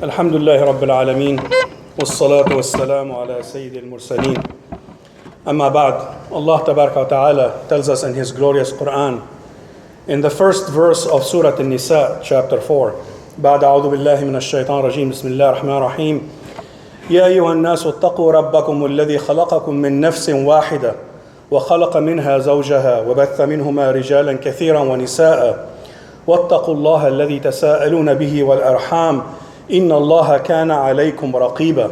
الحمد لله رب العالمين والصلاة والسلام على سيد المرسلين. Amma ba'd. Allah Tabaraka wa Ta'ala tells us in His glorious Quran in the first verse of Surah An-Nisa, chapter 4. بعد أعوذ بالله من الشيطان الرجيم بسم الله الرحمن الرحيم. يا أيها الناس اتقوا ربكم الذي خلقكم من نفس واحدة وخلق منها زوجها وبث منهما رجالا كثيرا ونساء واتقوا الله الذي تساءلون به والأرحام إن الله كان عليكم رقيبا.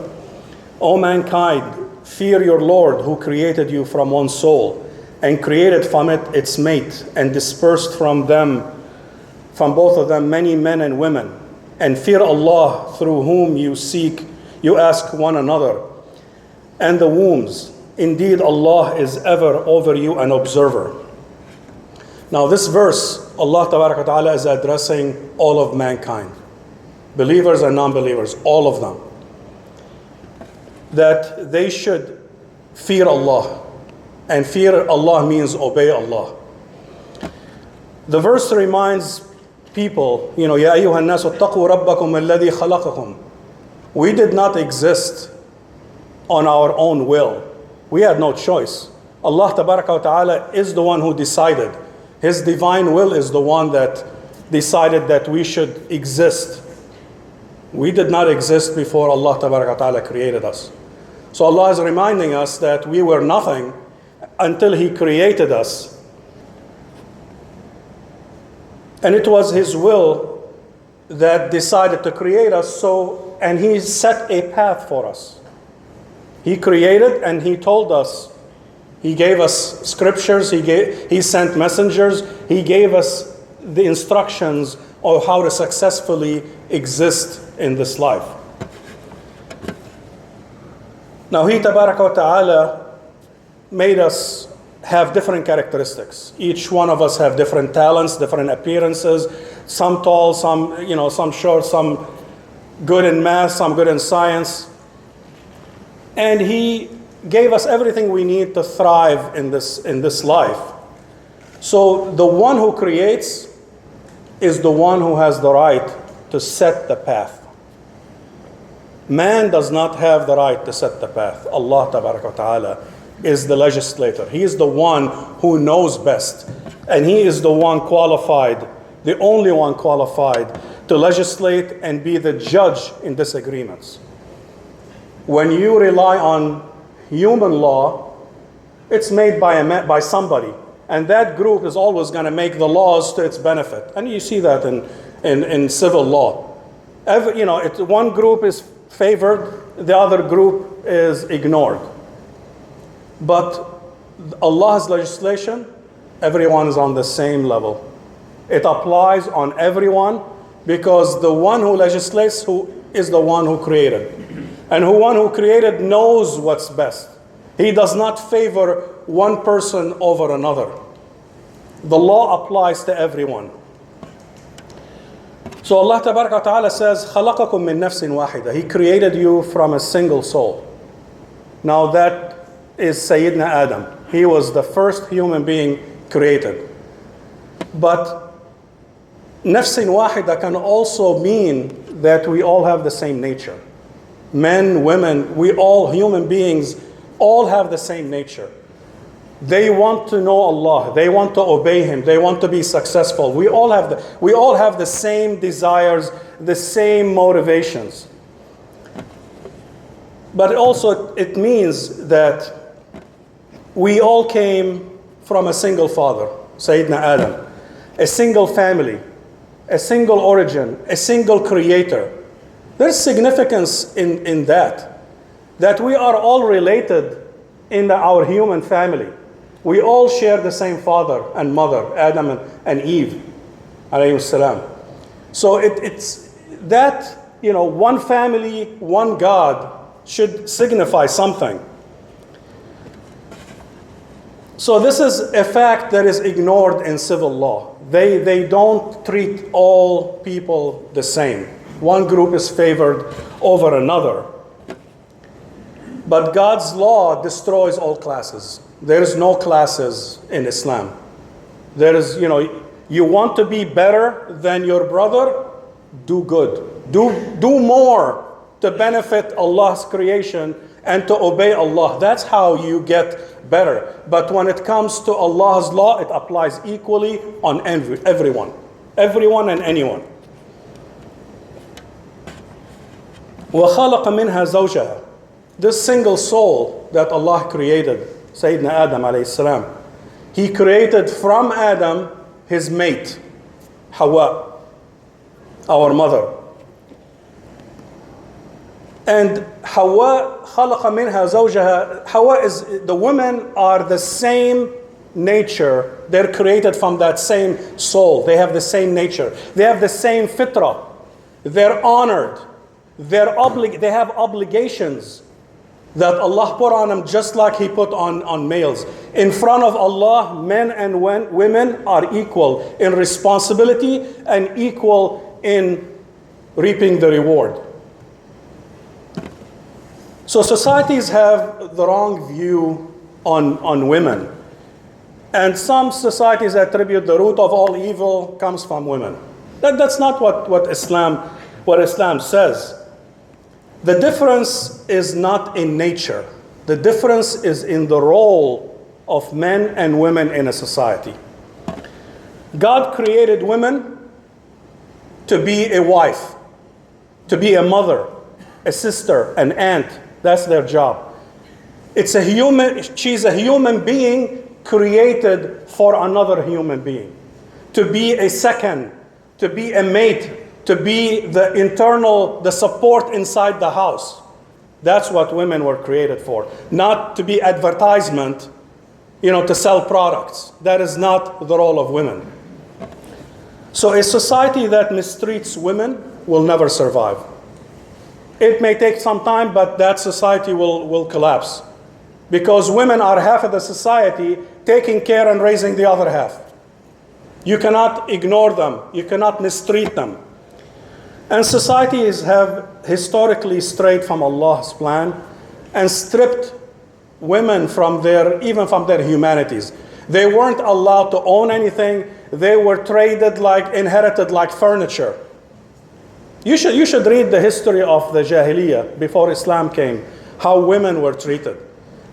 O mankind, fear your Lord who created you from one soul and created from it its mate and dispersed from both of them many men and women, and fear Allah through whom you ask one another, and the wombs. Indeed, Allah is ever over you an observer. Now this verse, Allah Ta'ala is addressing all of mankind, believers and non-believers, all of them, that they should fear Allah. And fear Allah means obey Allah. The verse reminds people, يَا أَيُّهَا النَّاسُ اتَّقُوا رَبَّكُمْ الَّذِي خَلَقَكُمْ. We did not exist on our own will. We had no choice. Allah Tabaraka wa Ta'ala is the one who decided. His divine will is the one that decided that we should exist. We did not exist before Allah Tabaraka wa Ta'ala created us. So Allah is reminding us that we were nothing until He created us. And it was His will that decided to create us, and He set a path for us. He created and He told us. He gave us scriptures, He sent messengers, He gave us the instructions of how to successfully exist in this life. Now He Tabaraka wa Ta'ala made us have different characteristics. Each one of us have different talents, different appearances, some tall, some short, some good in math, some good in science. And He gave us everything we need to thrive in this life. So the one who creates is the one who has the right to set the path. Man does not have the right to set the path. Allah Tabaraka wa Ta'ala is the legislator. He is the one who knows best. And He is the one qualified, the only one qualified to legislate and be the judge in disagreements. When you rely on human law, it's made by somebody. And that group is always going to make the laws to its benefit. And you see that in civil law. One group is favored, the other group is ignored. But Allah's legislation, everyone is on the same level. It applies on everyone because the one who legislates is the one who created. And the one who created knows what's best. He does not favor one person over another. The law applies to everyone. So Allah Tabaraka wa Ta'ala says, خَلَقَكُم مِّن نَفْسٍ وَاحِدَةٍ. He created you from a single soul. Now that is Sayyidina Adam. He was the first human being created. But نَفْسٍ وَاحِدَةٍ can also mean that we all have the same nature. Men, women, we all, human beings, all have the same nature. They want to know Allah. They want to obey Him. They want to be successful. We all have the same desires, the same motivations. But also it means that we all came from a single father, Sayyidina Adam, a single family, a single origin, a single creator. There's significance in that we are all related in our human family. We all share the same father and mother, Adam and Eve, alayhi salam. So it's that, one family, one God should signify something. So this is a fact that is ignored in civil law. They don't treat all people the same. One group is favored over another. But God's law destroys all classes. There is no classes in Islam. There is, you want to be better than your brother, do good. Do more to benefit Allah's creation and to obey Allah. That's how you get better. But when it comes to Allah's law, it applies equally on everyone. Everyone and anyone. وَخَلَقَ مِنْهَا زَوْجَهَا. This single soul that Allah created, Sayyidina Adam alayhi salam, He created from Adam his mate, Hawa, our mother. And Hawa, خَلَقَ مِنْهَا زَوْجَهَا. Hawa is, the women are the same nature. They're created from that same soul. They have the same nature. They have the same fitrah. They're honored. They have obligations that Allah put on them just like He put on males. In front of Allah, men and women are equal in responsibility and equal in reaping the reward. So societies have the wrong view on women. And some societies attribute the root of all evil comes from women. That's not what Islam says. The difference is not in nature. The difference is in the role of men and women in a society. God created women to be a wife, to be a mother, a sister, an aunt. That's their job. She's a human being created for another human being. To be a second, to be a mate, to be the support inside the house. That's what women were created for. Not to be advertisement, to sell products. That is not the role of women. So a society that mistreats women will never survive. It may take some time, but that society will collapse. Because women are half of the society, taking care and raising the other half. You cannot ignore them. You cannot mistreat them. And societies have historically strayed from Allah's plan and stripped women even from their humanities. They weren't allowed to own anything. They were inherited like furniture. You should read the history of the Jahiliyyah before Islam came, how women were treated.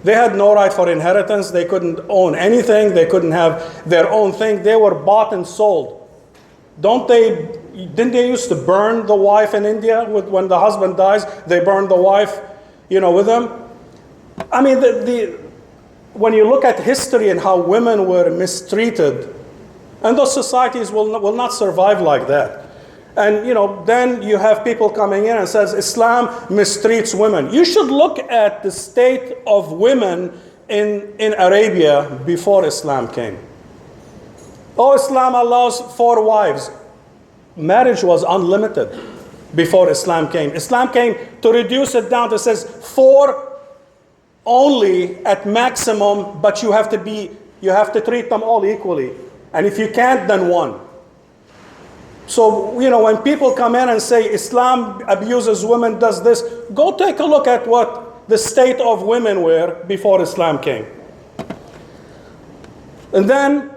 They had no right for inheritance. They couldn't own anything. They couldn't have their own thing. They were bought and sold. Didn't they used to burn the wife in India when the husband dies? They burn the wife, with them. I mean, when you look at history and how women were mistreated, and those societies will not survive like that. And then you have people coming in and says Islam mistreats women. You should look at the state of women in Arabia before Islam came. Oh, Islam allows 4 wives. Marriage was unlimited before Islam came. Islam came to reduce it down to says 4 only at maximum, but you have to treat them all equally. And if you can't, then 1. So, when people come in and say Islam abuses women, does this, go take a look at what the state of women were before Islam came. And then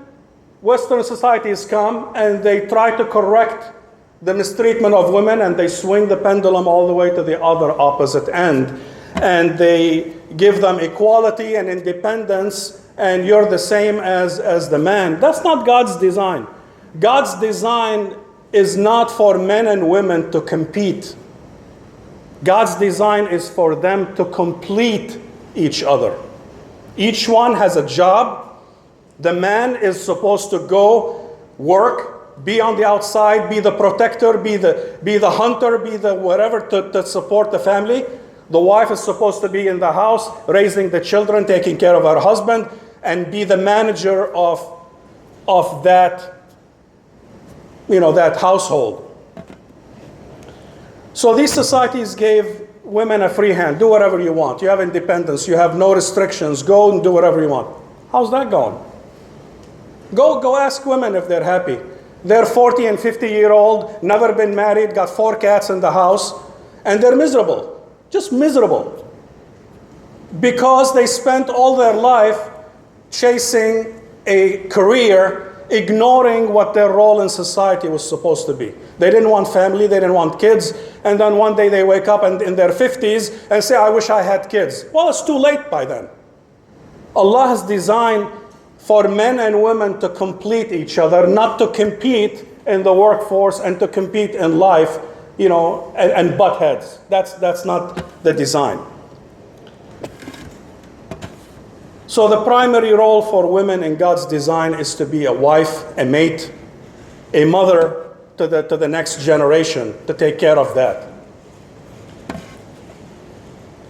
Western societies come and they try to correct the mistreatment of women, and they swing the pendulum all the way to the other opposite end. And they give them equality and independence, and you're the same as the man. That's not God's design. God's design is not for men and women to compete. God's design is for them to complete each other. Each one has a job. The man is supposed to go work, be on the outside, be the protector, be the hunter, be the whatever to support the family. The wife is supposed to be in the house, raising the children, taking care of her husband, and be the manager of that, that household. So these societies gave women a free hand. Do whatever you want. You have independence. You have no restrictions. Go and do whatever you want. How's that going? Go ask women if they're happy. They're 40 and 50-year-old, never been married, got 4 cats in the house, and they're miserable. Just miserable. Because they spent all their life chasing a career ignoring what their role in society was supposed to be. They didn't want family, they didn't want kids, and then one day they wake up and in their 50s and say, I wish I had kids. Well, it's too late by then. Allah has designed for men and women to complete each other, not to compete in the workforce and to compete in life, and butt heads. That's not the design. So the primary role for women in God's design is to be a wife, a mate, a mother to the next generation, to take care of that.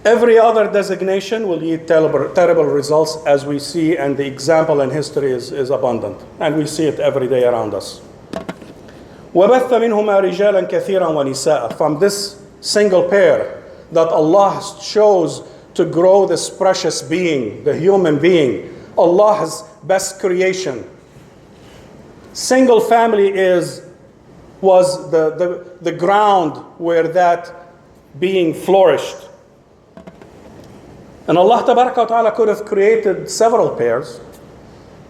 Every other designation will yield terrible results, as we see, and the example in history is abundant. And we see it every day around us. وَبَثَّ مِنْهُمَا رِجَالًا كَثِيرًا وَنِسَاءً. From this single pair that Allah chose to grow this precious being, the human being, Allah's best creation. Single family was the ground where that being flourished. And Allah Ta'ala could have created several pairs.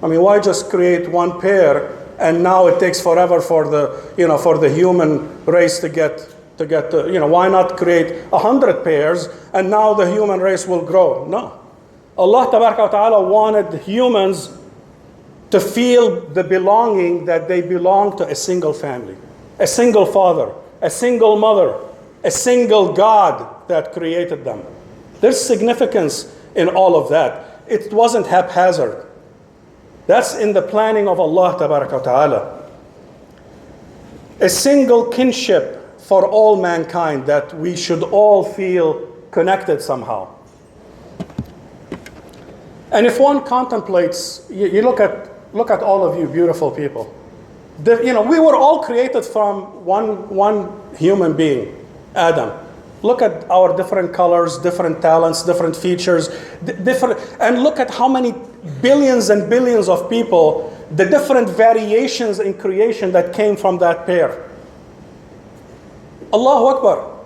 I mean, why just create one pair and now it takes forever for the human race to get why not create 100 pairs and now the human race will grow? No. Allah Ta'ala wanted humans to feel the belonging that they belong to a single family, a single father, a single mother, a single God that created them. There's significance in all of that. It wasn't haphazard. That's in the planning of Allah Ta'ala. A single kinship for all mankind, that we should all feel connected somehow. And if one contemplates, you look at all of you beautiful people. We were all created from one human being, Adam. Look at our different colors, different talents, different features, and look at how many billions and billions of people, the different variations in creation that came from that pair. Allahu Akbar.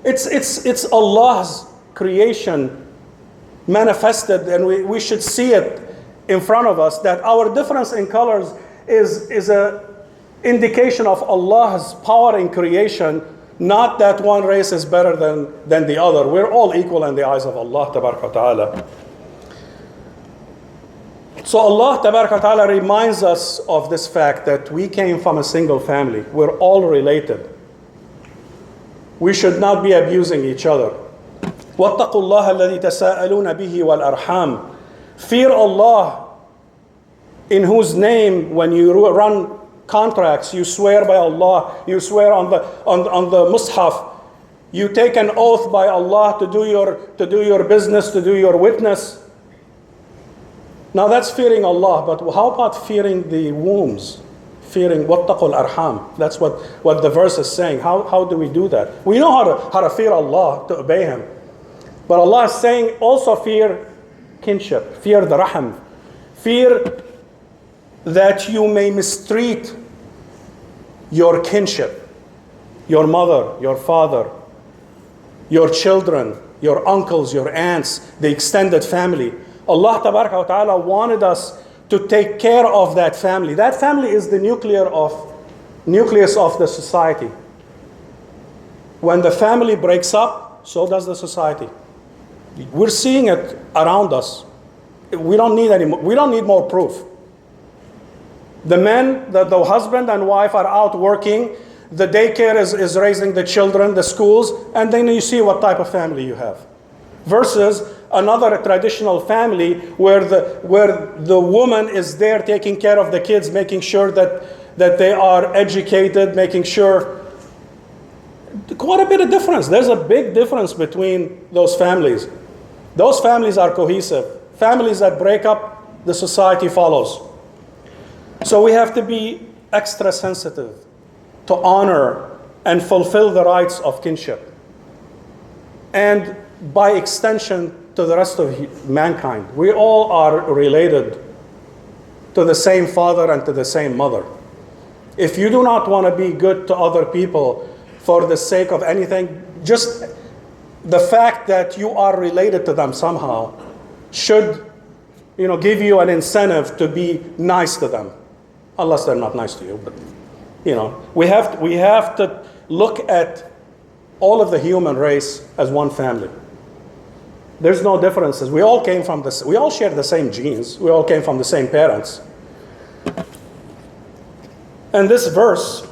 It's Allah's creation manifested, and we should see it in front of us, that our difference in colors is an indication of Allah's power in creation. Not that one race is better than the other. We're all equal in the eyes of Allah Ta'ala. So Allah Ta'ala reminds us of this fact that we came from a single family. We're all related. We should not be abusing each other. وَاتَّقُوا اللَّهَ الَّذِي تَسَاءَلُونَ بِهِ وَالْأَرْحَامِ. Fear Allah, in whose name, when you run contracts, you swear by Allah, you swear on the Mus'haf, you take an oath by Allah to do your business, to do your witness. Now that's fearing Allah, but how about fearing the wombs? Fearing wattaqul arham. That's what the verse is saying. How do we do that? We know how to fear Allah, to obey Him. But Allah is saying also fear kinship, fear the rahim, fear that you may mistreat your kinship, your mother, your father, your children, your uncles, your aunts, the extended family. Allah Ta'ala wanted us to take care of that family. That family is the nucleus of the society. When the family breaks up, so does the society. We're seeing it around us. We don't need more proof. The men, the husband and wife are out working, the daycare is raising the children, the schools, and then you see what type of family you have. Versus another traditional family where the woman is there taking care of the kids, making sure that they are educated, making sure. Quite a bit of difference. There's a big difference between those families. Those families are cohesive. Families that break up, the society follows. So we have to be extra sensitive to honor and fulfill the rights of kinship. And by extension, to the rest of mankind. We all are related to the same father and to the same mother. If you do not want to be good to other people for the sake of anything, just the fact that you are related to them somehow should, give you an incentive to be nice to them. unless they're not nice to you. But we have to look at all of the human race as one family. There's no differences. We all share the same genes. We all came from the same parents. And this verse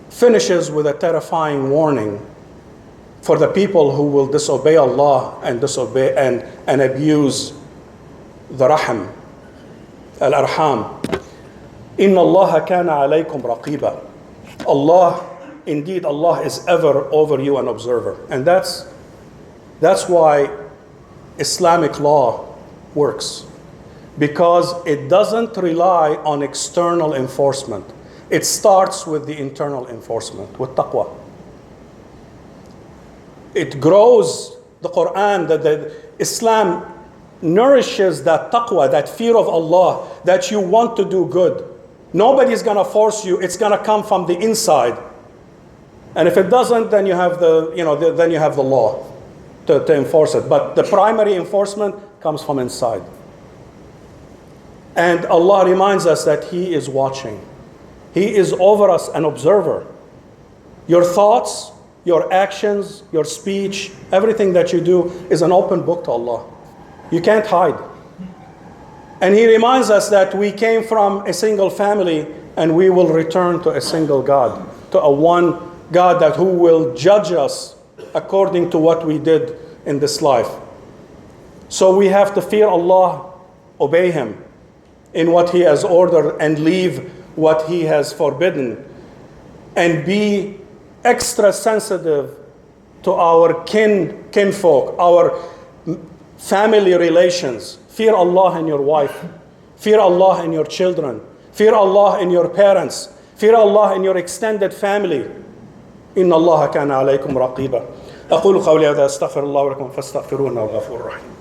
finishes with a terrifying warning for the people who will disobey Allah and abuse the rahim, al-arham. Inna Allah kana alaykum raqiba. Allah is ever over you an observer. And that's why Islamic law works. Because it doesn't rely on external enforcement. It starts with the internal enforcement, with taqwa. It grows, the Quran, the Islam nourishes that taqwa, that fear of Allah, that you want to do good. Nobody's going to force you. It's going to come from the inside. And if it doesn't, then you have the law to enforce it. But the primary enforcement comes from inside. And Allah reminds us that He is watching. He is over us, an observer. Your thoughts, your actions, your speech, everything that you do is an open book to Allah. You can't hide. And He reminds us that we came from a single family and we will return to a single God, to a one God who will judge us according to what we did in this life. So we have to fear Allah, obey Him in what He has ordered and leave what He has forbidden, and be extra sensitive to our kinfolk, our family relations. Fear Allah in your wife. Fear Allah in your children. Fear Allah in your parents. Fear Allah in your extended family. إن الله كان عليكم رقيبا. أقول قولي هذا أستغفر الله ولكم فاستغفروه إنه الغفور الرحيم.